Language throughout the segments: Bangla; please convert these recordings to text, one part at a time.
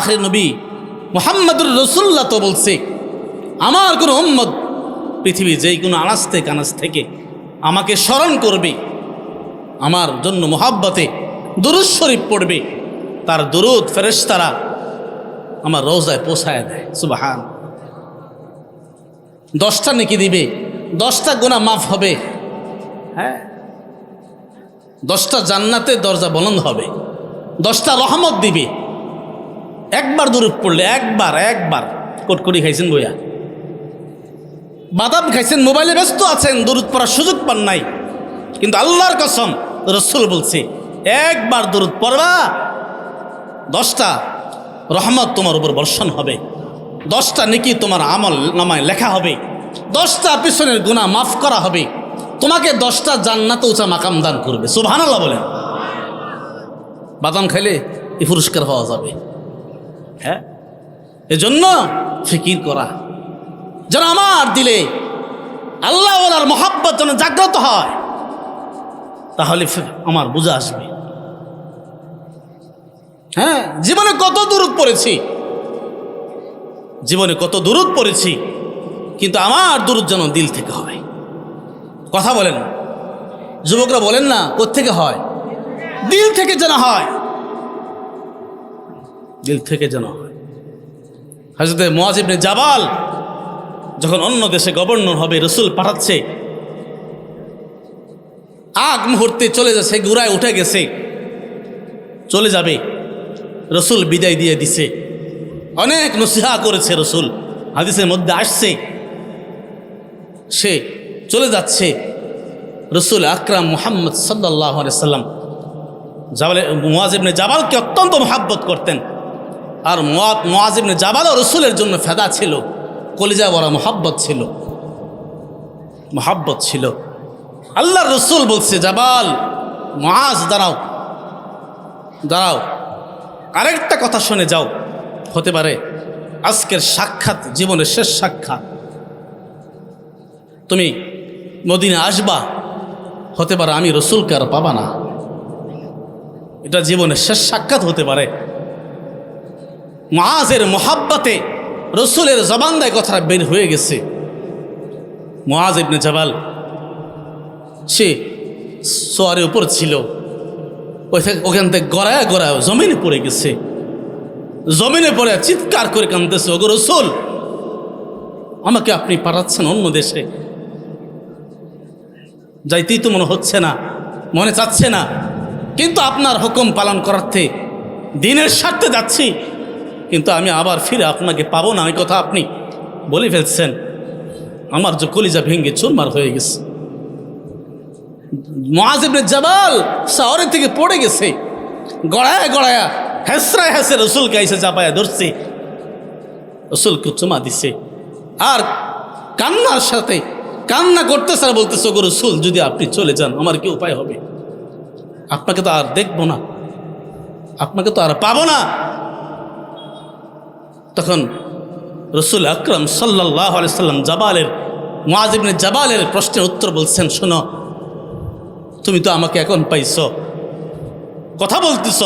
আখির নবী মুহাম্মদুর রাসূলুল্লাহ তো বলছে, আমার কোনো উম্মত পৃথিবী যেই কোনো আনাজ থেকে আমাকে স্মরণ করবে, আমার জন্য মোহাব্বতে দুরূদ শরীফ পড়বে, তার দুরূদ ফেরেশতারা আমার রওজায় পৌঁছায় দেয়। সুবহান। 10টা নেকি দিবে, 10টা গুনাহ মাফ হবে। হ্যাঁ, 10টা জান্নাতের দরজা বন্ধ হবে, 10টা রহমত দিবে। একবার দুরূদ পড়লে, একবার কটকটি খাইছেন বইয়া, বাদাম খাইছেন, মোবাইলে ব্যস্ত আছেন, দুরূদ পড়ার সুযোগ পান নাই, কিন্তু আল্লাহর কসম রাসূল বলছে একবার দুরূদ পড়বা 10টা রহমত তোমার উপর বর্ষণ হবে, 10টা নেকি তোমার আমল নামায় লেখা হবে, 10টা পিছনের গুনাহ মাফ করা হবে, তোমাকে 10টা জান্নাতে উঁচা মাকাম দান করবে। সুবহানাল্লাহ বলেন। বাদাম খাইলে এই পুরস্কার পাওয়া যাবে। হ্যাঁ, এজন্য ফিকির করা যেন আমার দিলে আল্লাহ ওনার মহাব্বত যেন জাগ্রত হয়, তাহলে আমার বুঝা আসবে। হ্যাঁ, জীবনে কত দুরূদ পড়েছি, কিন্তু আমার দুরূদ যেন দিল থেকে হয়। কথা বলেন, যুবকরা বলেন না, কোত্থেকে হয়? দিল থেকে যেন হয়, দিল থেকে যেন হয়। হযরত মুআয ইবনে জাবাল যখন অন্য দেশে গভর্নর হবে, রাসূল পাঠাচ্ছে, আগ মুহূর্তে চলে যাচ্ছে, ঘোড়ায় উঠে গেছে, চলে যাবে, রাসূল বিদায় দিয়ে দিছে, অনেক নসিহত করেছে রাসূল, হাদিসের মধ্যে আসছে, সে চলে যাচ্ছে। রাসূল আকরাম মুহাম্মদ সাল্লাল্লাহু আলাইহি সাল্লাম মুআয ইবনে জাবালকে অত্যন্ত মহব্বত করতেন, আর মুআয ইবনে জাবালও রাসূলের জন্য ফেদা ছিল, কলিজা ভরা মহব্বত ছিল। আল্লাহর রাসূল বলছে, জাবাল, মুআয দাঁড়াও, আরেকটা কথা শুনে যাও, হতে পারে আজকের সাক্ষাৎ জীবনের শেষ সাক্ষাৎ, তুমি মদিনা আসবা, হতে পারে আমি রাসূলকে আর পাবা না, এটা জীবনের শেষ সাক্ষাৎ হতে পারে। মুআযের মহব্বতে রাসূলের জবান দিয়ে কথা বের হয়ে গেছে। মুআয ইবনে জাবাল সে সোয়ারের উপর ছিল, ওখান থেকে গড়ায় জমিনে পড়ে গেছে, জমিনে পড়ে চিৎকার করে কাঁদতেছে, ওগো রাসূল, আমাকে আপনি পাঠাচ্ছেন অন্য দেশে, যাইতেই তো মনে চাচ্ছে না, কিন্তু আপনার হুকুম পালন করার্থে দিনের স্বার্থে যাচ্ছি, কিন্তু আমি আবার ফিরে আপনাকে পাবো না, ওই কথা আপনি বলে ফেলছেন। আমার যে কলিজা ভেঙে চুরমার হয়ে গেছে। মুআয ইবনে জাবাল শহরে থেকে পড়ে গেছে, গড়ায়া হেসরায় রাসূলকে এসে চাপায়া ধরছে, রাসূলকে চুমা দিছে, আর কান্নার সাথে কান্না করতেছে আর বলতেছে, গো রাসূল, যদি আপনি চলে যান আমার কি উপায় হবে? আপনাকে তো আর দেখবো না, আপনাকে তো আর পাবো না। তখন রাসূল আকরাম সাল্লাল্লাহু আলাইহি সাল্লাম মুআয ইবনে জাবালের প্রশ্নের উত্তর বলছেন, শোনো, তুমি তো আমাকে এখন পাইছো, কথা বলতেছ,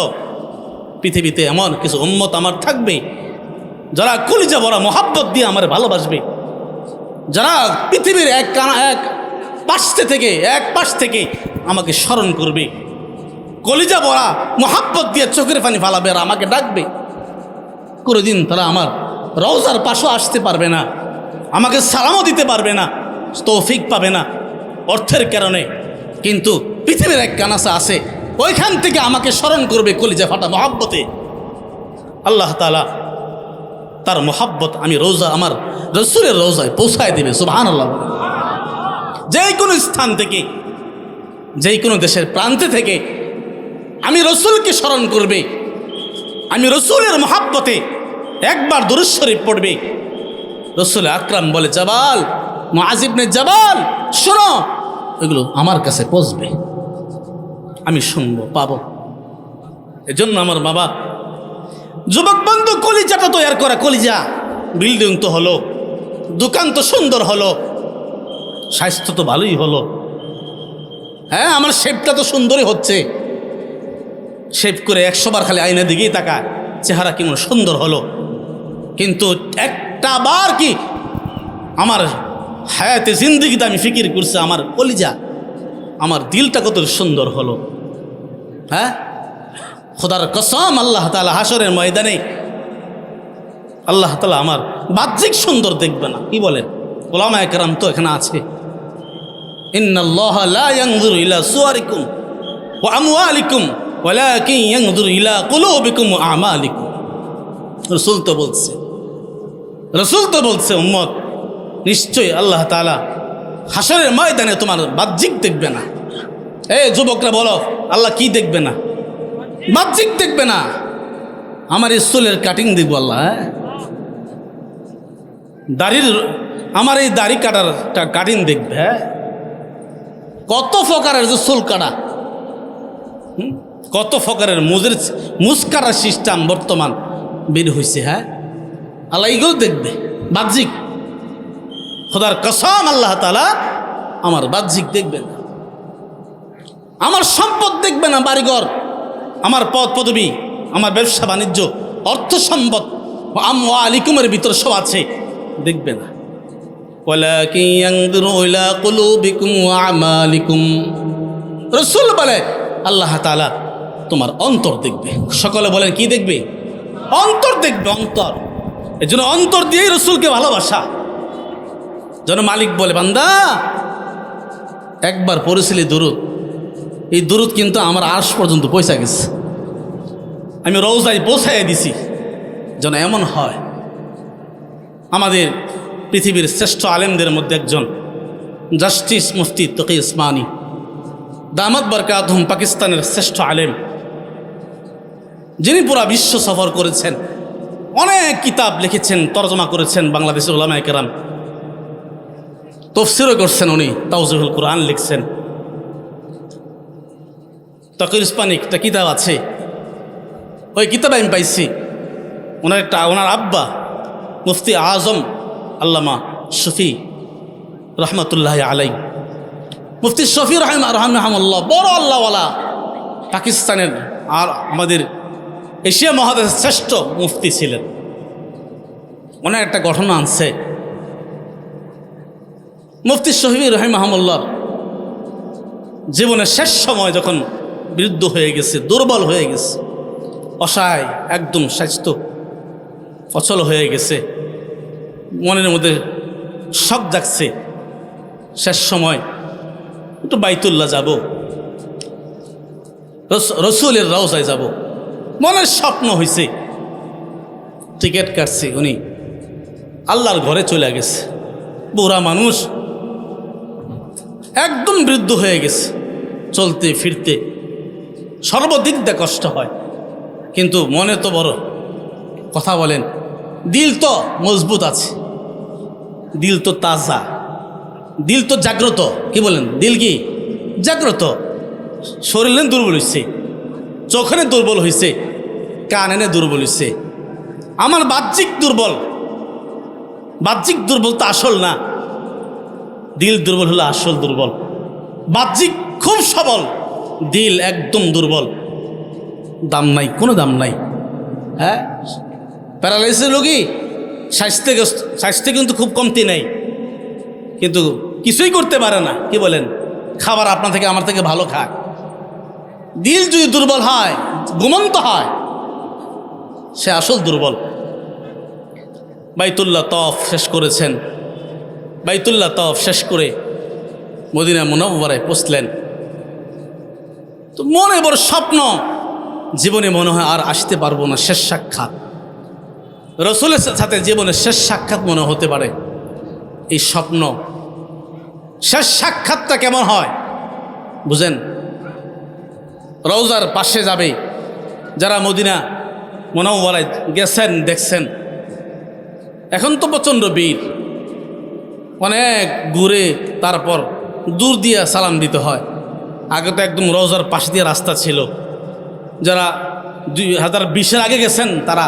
পৃথিবীতে এমন কিছু উম্মত আমার থাকবে যারা কলিজা ভরা মহব্বত দিয়ে আমার ভালোবাসবে, যারা পৃথিবীর এক পাশ থেকে আমাকে স্মরণ করবে, কলিজা ভরা মহব্বত দিয়ে চোখের পানি ফালাবে আর আমাকে ডাকবে। কোনোদিন তারা আমার রওজার পাশও আসতে পারবে না, আমাকে সালামও দিতে পারবে না, তৌফিক পাবে না অর্থের কারণে, কিন্তু পৃথিবীর এক কানাসা আছে, ওইখান থেকে আমাকে স্মরণ করবে কলিজা ফাটা মহব্বতে। আল্লাহ তাআলা তার মহব্বত আমার রাসূলের রওজায় পৌঁছায় দেবে। সুবহানাল্লাহ। যেই কোনো স্থান থেকে, যেই কোনো দেশের প্রান্তে থেকে আমি রাসূলকে স্মরণ করবে, আমি রাসূলের মহব্বতে একবার দুরূদ শরীফ পড়বে। রাসূল আকরাম বলে, জাবাল, মুআয ইবনে জাবাল, শোনো, এগুলো আমার কাছে পৌঁছবে, আমি শুনবো, পাবো। এজন্য আমার বাবা, যুবক বন্ধু, কলিজাটা তৈরি করা, কলিজা, বিল্ডিং তো হলো, দোকান তো সুন্দর হলো, স্বাস্থ্য তো ভালোই হলো, হ্যাঁ, আমার শেপটা তো সুন্দরই হচ্ছে, শেপ করে 100 বার খালি আয়নার দিকেই তাকায়, চেহারা কেমন সুন্দর হলো, কিন্তু একটা বার কি আমার হায়াতে জিন্দিগিতে আমি ফিকির করছি আমার কলিজা, আমার দিলটা কত সুন্দর হলো। হ্যাঁ, খোদার কসম, আল্লাহ তাআলা হাসরের ময়দানে আল্লাহ তাআলা আমার বাহ্যিক সুন্দর দেখবে না। কি বলেন? উলামায়ে কেরাম তো এখানে আছে, ইন্নাল্লাহা লা ইয়ানজুরু ইলা সুওয়ারিকুম ওয়া আমওয়ালিকুম ওয়ালাকিন ইয়ানজুরু ইলা কুলুবিকুম ওয়া আমালিকুম। রাসূল তো বলছে উম্মত, নিশ্চয়ই আল্লাহ তাআলা হাসরের ময়দানে তোমার বাহ্যিক দেখবে না। এই যুবকরা বলো, আল্লাহ কি দেখবে না? বাহ্যিক দেখবে না, আমার এই চুলের কাটিং দেখবো আল্লাহ। হ্যাঁ, আমার এই দাড়ি কাটার কাটিং দেখবে। হ্যাঁ, কত ফকারের যে চুল কাটা, কত ফকারের মুসকারার সিস্টেম বর্তমান বের হয়েছে। হ্যাঁ, আল্লাহ এইগুলো দেখবে, বাহ্যিক। খোদার কসম, আল্লাহ তাআলা আমার বাহ্যিক দেখবে না, আমার সম্পদ দেখবে না, বাড়িঘর, আমার পদ পদবী, আমার ব্যবসা বাণিজ্য, অর্থ সম্পদ, আমওয়ালিকুমের ভিতর সব আছে, দেখবে না। ওয়ালাকিন ইয়ানজুরু ইলা কুলুবিকুম ওয়া আমালিকুম। রাসূল বলে আল্লাহ তাআলা তোমার অন্তর দেখবে। সকলে বলেন কি দেখবে? অন্তর দেখবে, অন্তর। এজন্য অন্তর দিয়েই রাসূলকে ভালোবাসা। যেন মালিক বলে, বান্দা একবার পড়েছিলি দুরূদ, এই দুরূদ কিন্তু আমার আরশ পর্যন্ত পৌঁছে গেছে, আমি রওজায় পৌঁছাইয়া দিছি। যেন এমন হয়। আমাদের পৃথিবীর শ্রেষ্ঠ আলেমদের মধ্যে একজন জাস্টিস মুফতি তকি উসমানী দামাত বরকাতুহুম, পাকিস্তানের শ্রেষ্ঠ আলেম, যিনি পুরা বিশ্ব সফর করেছেন, অনেক কিতাব লিখেছেন, তরজমা করেছেন বাংলাদেশের উলামায়ে কেরাম, তাফসীরও করছেন, উনি তাওজীহুল কুরআন লিখছেন। তকি উসমানী একটা কিতাব আছে, ওই কিতাবে আমি পাইছি ওনার আব্বা মুফতি আজম আল্লামা শফি রহমতুল্লাহ আলাই, মুফতি শফি রহমাহুল্লাহ, বড় আল্লাহওয়ালা, পাকিস্তানের আর আমাদের এশিয়া মহাদেশের শ্রেষ্ঠ মুফতি ছিলেন। ওনার একটা ঘটনা আনছে, মুফতি শফি রহমাহুল্লাহ জীবনের শেষ সময় যখন বৃদ্ধ হয়ে গেছে, দুর্বল হয়ে গেছে, অসহায়, একদম স্বাস্থ্য অচল হয়ে গেছে, মনের মধ্যে শক জাগছে, শেষ সময় একটু বাইতুল্লাহ যাব, রসুলের রওজায় যাব, মনের স্বপ্ন হয়েছে, টিকিট কাটছে, উনি আল্লাহর ঘরে চলে গেছে। বুড়া মানুষ, একদম বৃদ্ধ হয়ে গেছে, চলতে ফিরতে সর্বদিক দিয়ে কষ্ট হয়, কিন্তু মনে তো বড়, কথা বলেন, দিল তো মজবুত আছে, দিল তো তাজা, দিল তো জাগ্রত। কি বলেন? দিল কি জাগ্রত? শরীরে দুর্বল হয়েছে, চোখে দুর্বল হয়েছে, কানে দুর্বল হয়েছে। আমার বাহ্যিক দুর্বল, বাহ্যিক দুর্বল তো আসল না, দিল দুর্বল হলো আসল দুর্বল। বাহ্যিক খুব সবল, দিল একদম দুর্বল, দাম নাই, কোনো দাম নাই। হ্যাঁ, প্যারালাইসিস রোগী স্বাস্থ্য কিন্তু খুব কমতি নেই, কিন্তু কিছুই করতে পারে না। কি বলেন? খাবার আপনার থেকে আমার থেকে ভালো খায়। দিল যদি দুর্বল হয়, ঘুমন্ত হয়, সে আসল দুর্বল। বাইতুল্লাহ তওয়াফ শেষ করেছেন, বাইতুল্লাহ তওয়াফ শেষ করে মদিনা মুনাওয়ারায় পৌঁছলেন, তো মনে বড় স্বপ্ন, জীবনে মনে হয় আর আসতে পারবো না, শেষ সাক্ষাৎ রসুলের সাথে, জীবনের শেষ সাক্ষাৎ মনে হতে পারে। এই স্বপ্ন, শেষ সাক্ষাৎটা কেমন হয় বুঝেন? রওজার পাশে যাবে, যারা মদিনা মুনাওয়ারায় গেছেন দেখছেন, এখন তো প্রচণ্ড ভিড়, অনেক ঘুরে তারপর দূর দিয়ে সালাম দিতে হয়। আগে তো একদম রওজার পাশে দিয়ে রাস্তা ছিল, যারা 2020-এর আগে গেছেন তারা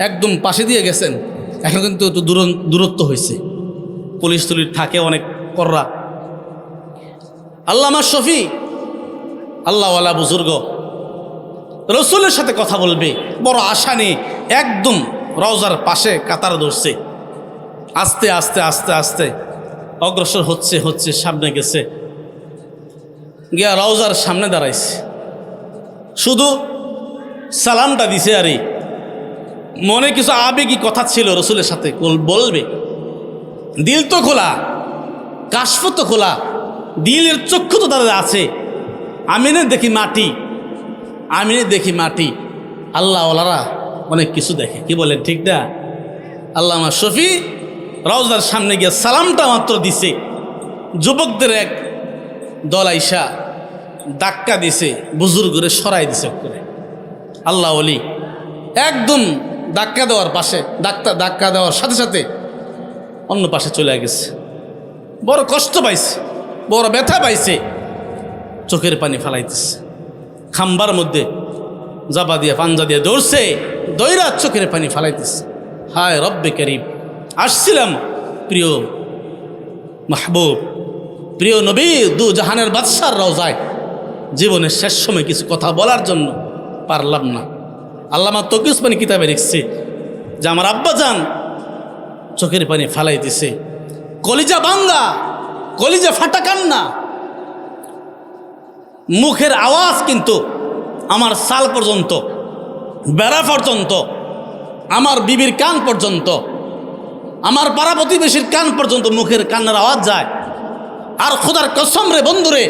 একদম পাশে দিয়ে গেছেন, এখন কিন্তু একটু দূরত্ব হয়েছে, পুলিশ তুলিশ থাকে অনেক কররা। আল্লামা শফি আল্লাহওয়ালা বুজুর্গ, রসুলের সাথে কথা বলবে, বড় আশা নিয়ে একদম রওজার পাশে কাতার ধরছে। আস্তে আস্তে আস্তে আস্তে অগ্রসর হচ্ছে হচ্ছে, সামনে গেছে, গিয়া রওজার সামনে দাঁড়াইছে, শুধু সালামটা দিছে। আরে মনে কিছু আবেগী কথা ছিল রসুলের সাথে বলবে, দিল তো খোলা, কাশফ তো খোলা, দিলের চক্ষু তো তাদের আছে। আমিনে দেখি মাটি, আমিনে দেখি মাটি, আল্লাহওয়ালারা অনেক কিছু দেখে, কি বলেন ঠিক না? আল্লামা শফি রওজার সামনে গিয়ে সালামটা মাত্র দিছে, যুবকদের এক দল আইসা ধাক্কা দিছে, বুজুর্গরে সরাই দিছে করে। আল্লাহ ওলি একদম ধাক্কা দেওয়ার পাশে, ধাক্কা দেওয়ার সাথে সাথে অন্য পাশে চলে গেছে। বড় কষ্ট পাইছে, বড় ব্যথা পাইছে, চোখের পানি ফালাইতেছে, খাম্বার মধ্যে জাবা দিয়ে পাঞ্জা দিয়ে দৌড়ছে, দৌড়া চোখের পানি ফালাইতেছে। হায় রব্বে করিম, আসছিলাম প্রিয় মাহবুব, প্রিয় নবী, দু জাহানের বাদশার রওজায়, জীবনের শেষ সময় কিছু কথা বলার জন্য পারলাম না। আল্লামা তকি উসমানী কিতাবে লিখছে যে আমার আব্বা জান চোখের পানি ফালাইতেছে, কলিজা ভাঙ্গা, কলিজা ফাটা কান্না, মুখের আওয়াজ কিন্তু আমার সাল পর্যন্ত, বেড়া পর্যন্ত, আমার বিবির কান পর্যন্ত, আমার পাড়া প্রতিবেশীর কান পর্যন্ত মুখের কান্নার আওয়াজ যায়। আর খোদার কসম রে বন্ধুরে,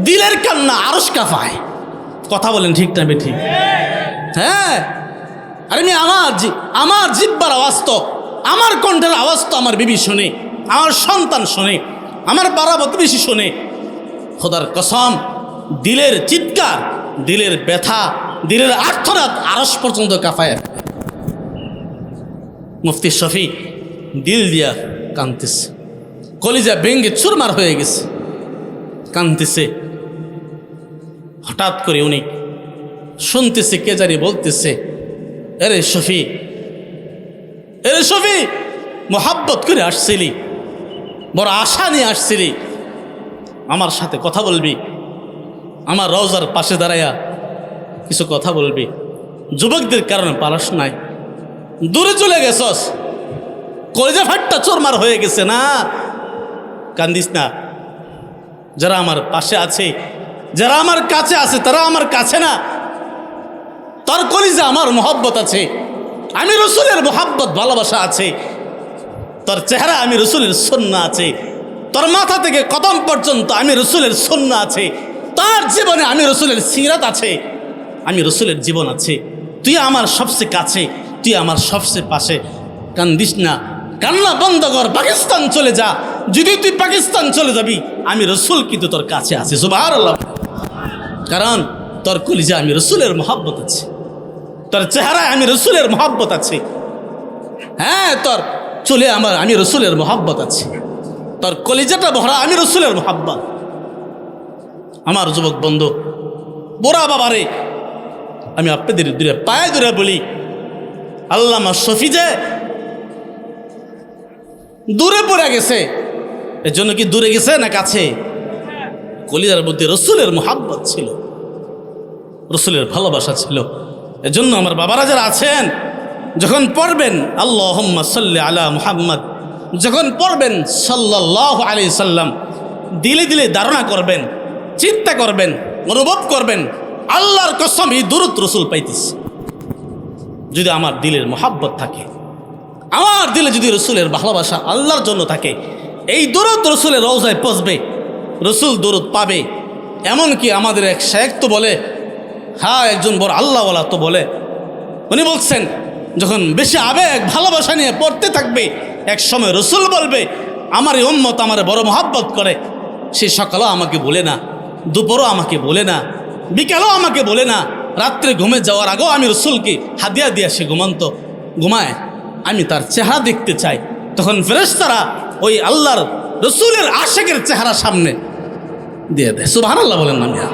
দিলের কান্না আরশ কাঁপায়। কথা বলেন ঠিক না বেঠিক? হ্যাঁ, আরে আমি আমার জিব্বার আওয়াজ তো, আমার কণ্ঠের আওয়াজ তো আমার বিবি শোনে, আমার সন্তান শোনে, আমার পাড়া প্রতিবেশী শোনে। খোদার কসম, দিলের চিৎকার, দিলের ব্যথা, দিলের আর্তনাদ আরশ পর্যন্ত কাঁপায়। মুফতি শফি দিল দিয়া কাঁদতেছে, কলিজা ভেঙ্গে চুরমার হয়ে গেছে, কাঁদতেছে। হঠাৎ করে উনি শুনতেছে কে জানি বলতেছে, এরে শফি, এরে শফি, মোহাব্বত করে আসছিলি, বড় আশা নিয়ে আসছিলি, আমার সাথে কথা বলবি, আমার রওজার পাশে দাঁড়াইয়া কিছু কথা বলবি। যুবকদের কারণে পালাস নাই, দূরে চলে গেছস, কলিজা ফাটটা চোরমার হয়ে গেছে না, কান্দিস না। যারা আমার পাশে আছে, যারা আমার কাছে আছে, তারা আমার কাছে না, তার কলিজা আমার মোহাব্বত আছে, আমি রসুলের মোহাব্বত ভালোবাসা আছে, তোর চেহারা আমি রসুলের সুন্নাহ আছে, তোর মাথা থেকে কদম পর্যন্ত আমি রসুলের সুন্নাহ আছে, তার জীবনে আমি রসুলের সিরাত আছে, আমি রসুলের জীবন আছে। তুই আমার সবচেয়ে কাছে, তুই আমার সবচেয়ে পাশে, কান্দিস না, কান্না বন্ধ কর, পাকিস্তান চলে যা। যদি তুই পাকিস্তান চলে যাবি, আমি রসুল কিন্তু তোর কাছে আছি, সুবহানাল্লাহ। কারণ তোর কলিজা আমি রসুলের মোহাব্বত আছে, তোর চেহারায় আমি রসুলের মোহাব্বত আছে। হ্যাঁ, তোর চলে আমি রসুলের মোহাব্বত আছে, তোর কলিজাটা ভরা আমি রসুলের মোহাব্বত। আমার যুবক বন্ধু, বুড়া বাবারে, আমি আপনাদের দূরে পায়ে দূরে বলি, আল্লামা শফি যে দূরে পড়ে গেছে, এর জন্য কি দূরে গেছে না কাছে? কলিজার মধ্যে রসুলের মোহাব্বত ছিল, রসুলের ভালোবাসা ছিল। এজন্য আমার বাবারা যারা আছেন, যখন পড়বেন আল্লাহুম্মা সাল্লি আলা মুহাম্মদ, যখন পড়বেন সাল্লাল্লাহু আলাইহি সাল্লাম, দিলে দিলে ধারণা করবেন, চিন্তা করবেন, অনুভব করবেন, আল্লাহর কসম এই দুরূদ রসুল পাইতেছে। যদি আমার দিলের মোহাব্বত থাকে, আমার দিলে যদি রসুলের ভালোবাসা আল্লাহর জন্য থাকে, এই দুরূদ রসুলের রওজায় পৌঁছবে, রসুল দুরূদ পাবে। এমনকি আমাদের এক শায়েখ তো বলে, হ্যাঁ, একজন বড় আল্লাহওয়ালা তো বলে, উনি বলছেন যখন বেশি আবেগ ভালোবাসা নিয়ে পড়তে থাকবে, এক সময় রসুল বলবে, আমার এই উম্মত আমার বড় মহব্বত করে, সে সকালেও আমাকে বলে না, দুপুরও আমাকে বলে না, বিকালেও আমাকে বলে না, রাত্রে ঘুমে যাওয়ার আগেও আমি রসুলকে হাদিয়া দিয়া সে ঘুমায়, আমি তার চেহারা দেখতে চাই। তখন ফেরেশতারা ওই আল্লাহর রসুলের আশেকের চেহারা সামনে দিয়ে দেয়। সুবহানাল্লাহ বলেন না মিয়া?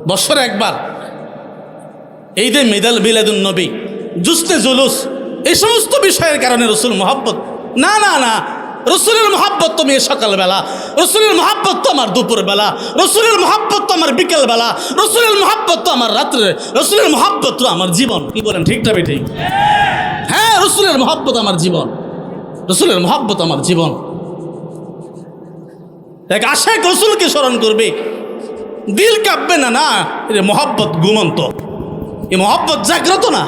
বছরে একবার এই যে মিলাদুন নবী, জুসনে জুলুস, এই সমস্ত বিষয়ের কারণে রসুল মোহাব্বত না না না, রসুলের মহাব্বত তো মেয়ে সকালবেলা, রসুলের মহাব্বত তো আমার দুপুরবেলা, রসুলের মহাব্বত তো আমার বিকেলবেলা, রসুলের মহাব্বত তো আমার রাত্রে, রসুলের মহাব্বত তো আমার জীবন। কি বলেন, ঠিক না ঠিক? হ্যাঁ, রসুলের মহাব্বত আমার জীবন, রসুলের মহাব্বত আমার জীবন। এক আশায় রসুলকে স্মরণ করবে, দিল কাঁপবে না। না, এটা মহাব্বত ঘুমন্ত, এই মহাব্বত জাগ্রত না।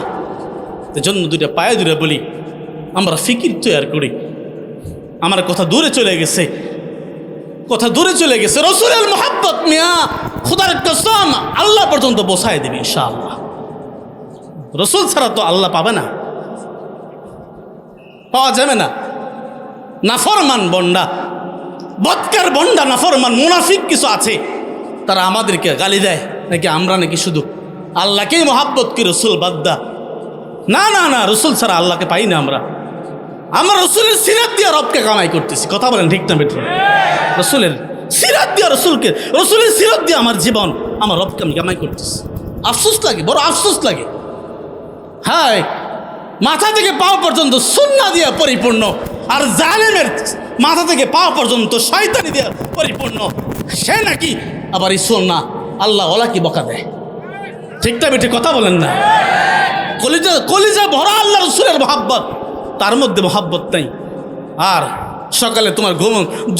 এজন্য দুইটা পায়ে দূরে বলি, আমরা ফিকির তৈরি করি। আমার কথা দূরে চলে গেছে, কথা দূরে চলে গেছে। রসুলের মহাব্বত মিয়া খোদার কসম আল্লাহ পর্যন্ত বসায় দেবে ইনশাআল্লাহ। রসুল ছাড়া তো আল্লাহ পাবে না, পাওয়া যাবে না। নাফরমান বন্ডা, বদকার বন্ডা, নাফরমান মুনাফিক কিছু আছে, তারা আমাদেরকে গালি দেয় নাকি আমরা নাকি শুধু আল্লাহকেই মহাব্বত কি রসুল বাদ্দা। না না না, রসুল ছাড়া আল্লাহকে পাই না আমরা। আমরা রসুলের সিরাত দিয়ে রবকে কামাই করতেছি। কথা বলেন, ঠিক না বেঠিক? রসুলের সিরাত দিয়ে, রসুলের সিরাত দিয়ে আমার জীবন, আমার রবকে আমি কামাই করতেছি। আফসোস লাগে, বড় আফসোস লাগে। হ্যাঁ, মাথা থেকে পাওয়া পর্যন্ত সুন্নাহ দিয়ে পরিপূর্ণ, আর জালেমের মাথা থেকে পাওয়া পর্যন্ত শয়তানি দিয়ে পরিপূর্ণ। সে নাকি আবার এই সুন্নাহ আল্লাহ ওলা কি বকা দেয়। ঠিক না বেঠিক? কথা বলেন না। কলিজা কলিজা ভরা আল্লাহ রসুলের মহাব্বত, তার মধ্যে মহাব্বত নাই। আর সকালে তোমার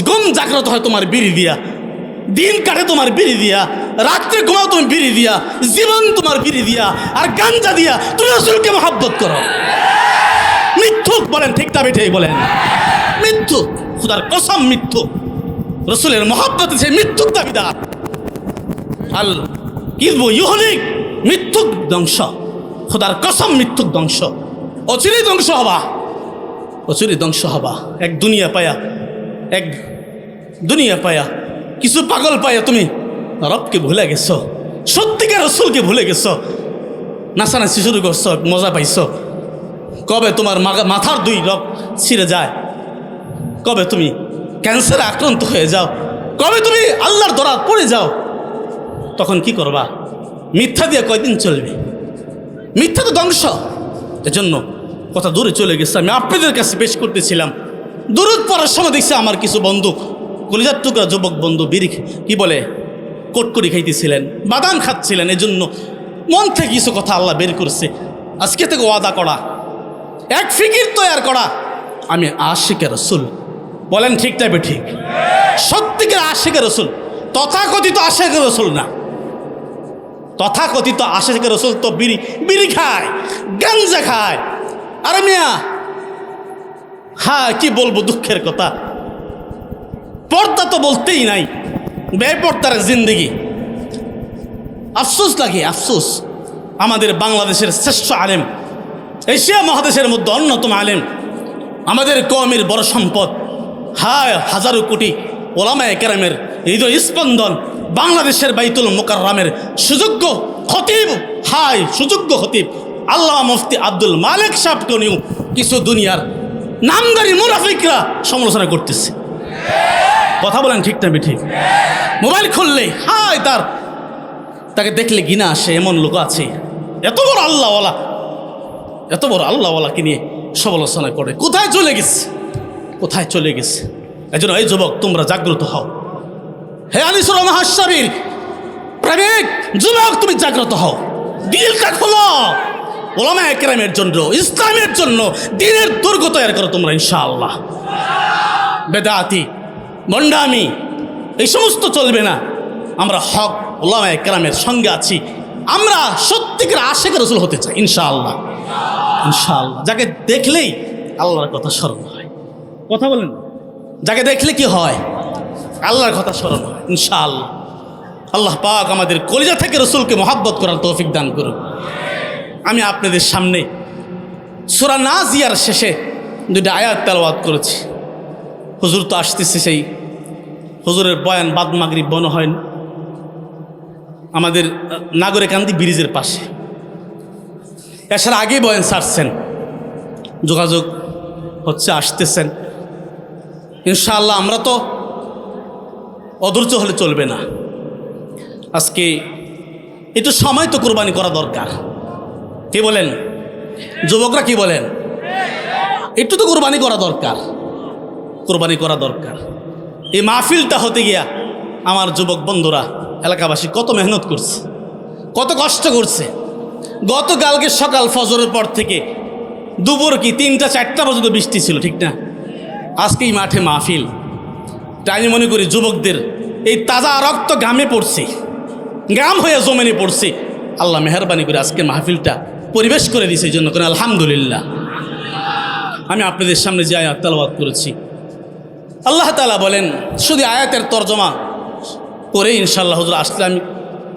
ঘুম জাগ্রত হয় তোমার বিড়ি দিয়া, দিন কাটে তোমার বিড়ি দিয়া, রাত্রে ঘুমাও তুমি বিড়ি দিয়া, জীবন তোমার বিড়ি দিয়া আর গাঞ্জা দিয়া তুমি রসুলকে মহাব্বত করো। মিথ্যুক বলেন, ঠিক না বেঠিক? বলেন মিথ্যুক, খুদার কসম মিথ্যুক। রসুলের মহাব্বত সে মিথ্যুক দাবিদার। আল কিযবু ইউহলিক, মিথ্যুক ধ্বংস, খোদার কসম মিথ্যুক ধ্বংস। অচিরেই ধ্বংস হবা, অচিরেই ধ্বংস হবা। এক দুনিয়া পায়া কিছু পাগল পায়া তুমি রবকে ভুলে গেছো, সত্যিকার রসুলকে ভুলে গেছো, নাচানাচি শুরু করছো, মজা পাইছো। কবে তোমার মাথার দুই রগ ছিঁড়ে যায়, কবে তুমি ক্যান্সারে আক্রান্ত হয়ে যাও, কবে তুমি আল্লাহর দরাত পড়ে যাও, তখন কি করবা? মিথ্যা দিয়ে কয়দিন চলবে? মিথ্যা তো ধ্বংস। এজন্য কথা দূরে চলে গেছে। আমি আপনাদের কাছে পেশ করতেছিলাম, দরুদ পড়ার সময় দেখছি আমার কিছু বন্ধু, কলিজার টুকরা যুবক বন্ধু বিড়ি কি বলে কোটকরি খাইতেছিলেন, বাদাম খাচ্ছিলেন। এজন্য মন থেকে কিছু কথা আল্লাহ বের করেছে। আজকে থেকে ওয়াদা করা, এক ফিকির তৈরি করা, আমি আশিকে রসুল। বলেন ঠিক না বেঠিক? সত্যিকার আশিকে রসুল, তথাকথিত আশিকে রসুল না। তথাকথিত আশিকে রসুল তো বিড়ি খায়, গাঞ্জা খায়। আরে মিয়া, হ্যাঁ কি বলবো, দুঃখের কথা, পর্দা তো বলতেই নাই, বেপর্দার জিন্দগি। আফসোস লাগে, আফসোস। আমাদের বাংলাদেশের শ্রেষ্ঠ আলেম, এশিয়া মহাদেশের মধ্যে অন্যতম আলেম, আমাদের কওমের বড় সম্পদ, হায় হাজারো কোটি ওলামায়ে কেরামের হৃদয় স্পন্দন, বাংলাদেশের বাইতুল মুকাররমের সুযোগ্য খতিব, হায় সুযোগ্য খতিব আল্লামা মুফতি আব্দুল মালিক সাহেবকে নিয়েও কিছু দুনিয়ার নামদারি মুনাফিকরা সমালোচনা করতেছে। কথা বলেন ঠিক না বেঠিক? মোবাইল খুললে হায় তাকে দেখলে ঘৃণা আসে, এমন লোক আছে। এত বড় আল্লাহওয়ালা, এত বড় আল্লাহওয়ালাকে নিয়ে সমালোচনা করে। কোথায় চলে গেছে, কোথায় চলে গেছে? এজন্য এই যুবক, তোমরা জাগ্রত হও। হে আনিসুর রহমান সাবির প্রেমিক যুবক, তুমি জাগ্রত হও, দিলটা খোলো। ওলামায়ে কেরামের জন্য, ইসলামের জন্য দিনের দুর্গ তৈরি করো তোমরা ইনশাআল্লাহ। বেদাতি, ভণ্ডামি এই সমস্ত চলবে না। আমরা হক ওলামায়ে কেরামের সঙ্গে আছি। আমরা সত্যিকার আশিক রসুল হতে চাই ইনশাআল্লাহ, ইনশাআল্লাহ। যাকে দেখলেই আল্লাহর কথা স্মরণ হয়। কথা বলেন, যাকে দেখলে কি হয়? আল্লাহর কথা স্মরণ হয় ইনশাআল্লাহ। আল্লাহ পাক আমাদের কলিজা থেকে রসুলকে মহাব্বত করার তৌফিক দান করুন। আমি আপনাদের সামনে সূরা নাজিয়ার শেষে দুইটা আয়াত তেলাওয়াত করেছি। হুজুর তো আসতেছে, সেই হুজুরের বয়ান বাদ মাগরিব বন হয় আমাদের নাগরিকান্দি ব্রিজের পাশে। এছাড়া আগেই বয়ান ছাড়ছেন, যোগাযোগ হচ্ছে, আসতেছেন ইনশাআল্লাহ। আমরা তো অধৈর্য হলে চলবে না। আজকে একটু সময় তো কোরবানি করা দরকার। কি বলেন যুবকরা, কি বলেন? একটু তো কোরবানি করা দরকার। কোরবানি করা দরকার। এই মাহফিলটা হতে গিয়া আমার যুবক বন্ধুরা এলাকাবাসী কত মেহনত করছে, কত কষ্ট করছে। গতকালকে সকাল ফজরের পর থেকে দুপুর কি 3টা-4টা পর্যন্ত বৃষ্টি ছিল, ঠিক না? আজকে এই মাঠে মাহফিল, তাই আমি মনে করি যুবকদের এই তাজা রক্ত ঘামে পড়ছে, গ্রাম হয়ে জমেনে পড়ছে। আল্লাহ মেহরবানি করে আজকে মাহফিলটা পরিবেশ করে দিয়েছে, এই জন্য করে আলহামদুলিল্লাহ। আমি আপনাদের সামনে যে আয়াত তেলাওয়াত করেছি, আল্লাহ তাআলা বলেন, শুধু আয়াতের তর্জমা করে ইনশাআল্লাহ হুজুর আসলে আমি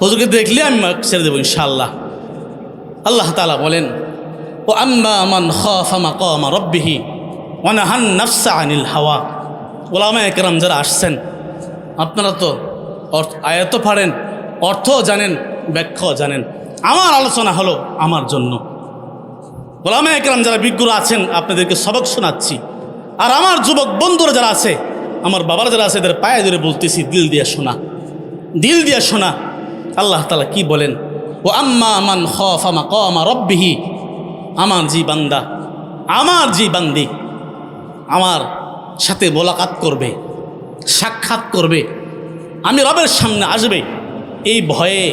হুজুরকে দেখলে আমি ছেড়ে দেবো ইনশাআল্লাহ। আল্লাহ তাআলা বলেন, ও আম্মা মান খাফা মাকামা রাব্বিহি ওয়া নাহান নাফসা আনিল হাওয়া। ওলামায়ে কেরাম যারা আসছেন, আপনারা তো আয়াতও পড়েন, অর্থও জানেন, ব্যাখ্যাও জানেন। আমার আলোচনা হলো আমার জন্য। ওলামায়ে কেরাম যারা বিজ্ঞরা আছেন আপনাদেরকে সবক শোনাচ্ছি, আর আমার যুবক বন্ধুরা যারা আছে, আমার বাবারা যারা আছে, এদের পায়ে ধরে বলতেছি, দিল দিয়ে শোনা, দিল দিয়ে শোনা। আল্লাহ তাআলা কি বলেন, ও আম্মা মান খাফা মাকামা রাব্বিহি, আমার জি বান্দা, আমার জি বান্দি আমার সাথে মোলাকাত করবে, সাক্ষাৎ করবে, আমি রবের সামনে আসবে, এই ভয়ে,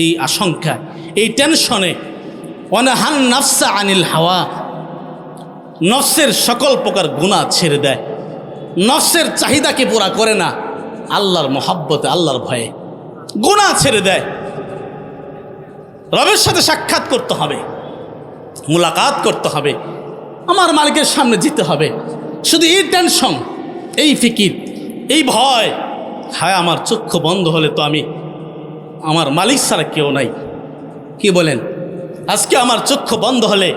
এই আশঙ্কা, এই টেনশনে, ওয়ানাহান নাফসা আনিল হাওয়া, নফসের সকল প্রকার গুনাহ ছেড়ে দেয়, নফসের চাহিদাকে পুরা করে না, আল্লাহর মহাব্বতে, আল্লাহর ভয়ে গুনাহ ছেড়ে দেয়। রবের সাথে সাক্ষাৎ করতে হবে, মুলাকাত করতে হবে, আমার মালিকের সামনে যেতে হবে। শুধু এই টেনশন, এই ফিকির, এই ভয়, হায় আমার চক্ষু বন্ধ হলে তো আমি, আমার মালিক ছাড়া কেউ নাই। কি বলেন? আজকে আমার চক্ষু বন্ধ হলে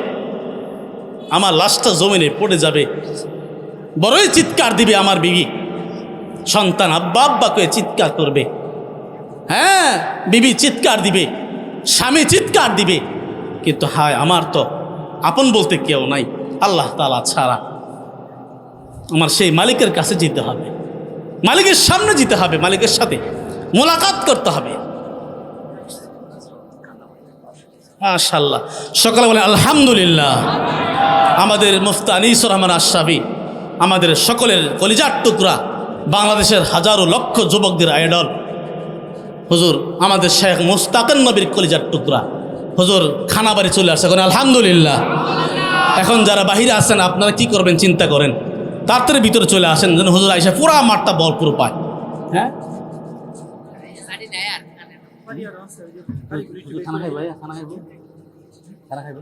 আমার লাশটা জমিনে পড়ে যাবে, বড়ই চিৎকার দিবে আমার বিবি, সন্তান আব্বা আব্বা করে চিৎকার করবে। হ্যাঁ, বিবি চিৎকার দিবে, স্বামী চিৎকার দিবে, কিন্তু হায় আমার তো আপন বলতে কেউ নাই আল্লাহ তাআলা ছাড়া। আমার সেই মালিকের কাছে যেতে হবে, মালিকের সামনে যেতে হবে, মালিকের সাথে মোলাকাত করতে হবে। মাশাআল্লাহ, সকালে বলেন আলহামদুলিল্লাহ। আমাদের মুফতি আনিসুর রহমান আশরাফি, আমাদের সকলের কলিজার টুকরা, বাংলাদেশের হাজারো লক্ষ যুবকদের আইডল হুজুর আমাদের শেখ মুস্তাকিন নবীর কলিজার টুকরা হুজুর খানাবাড়ি চলে আসছে, এখন আলহামদুলিল্লাহ। এখন যারা বাহিরে আছেন আপনারা কি করবেন চিন্তা করেন, তাড়াতাড়ি ভিতরে চলে আসেন যেন হুজুর আইসা পুরা মাঠটা ভরপুর পায়। হ্যাঁ, খানা খাই ভাই, খানা খাইব, খানা খাইব।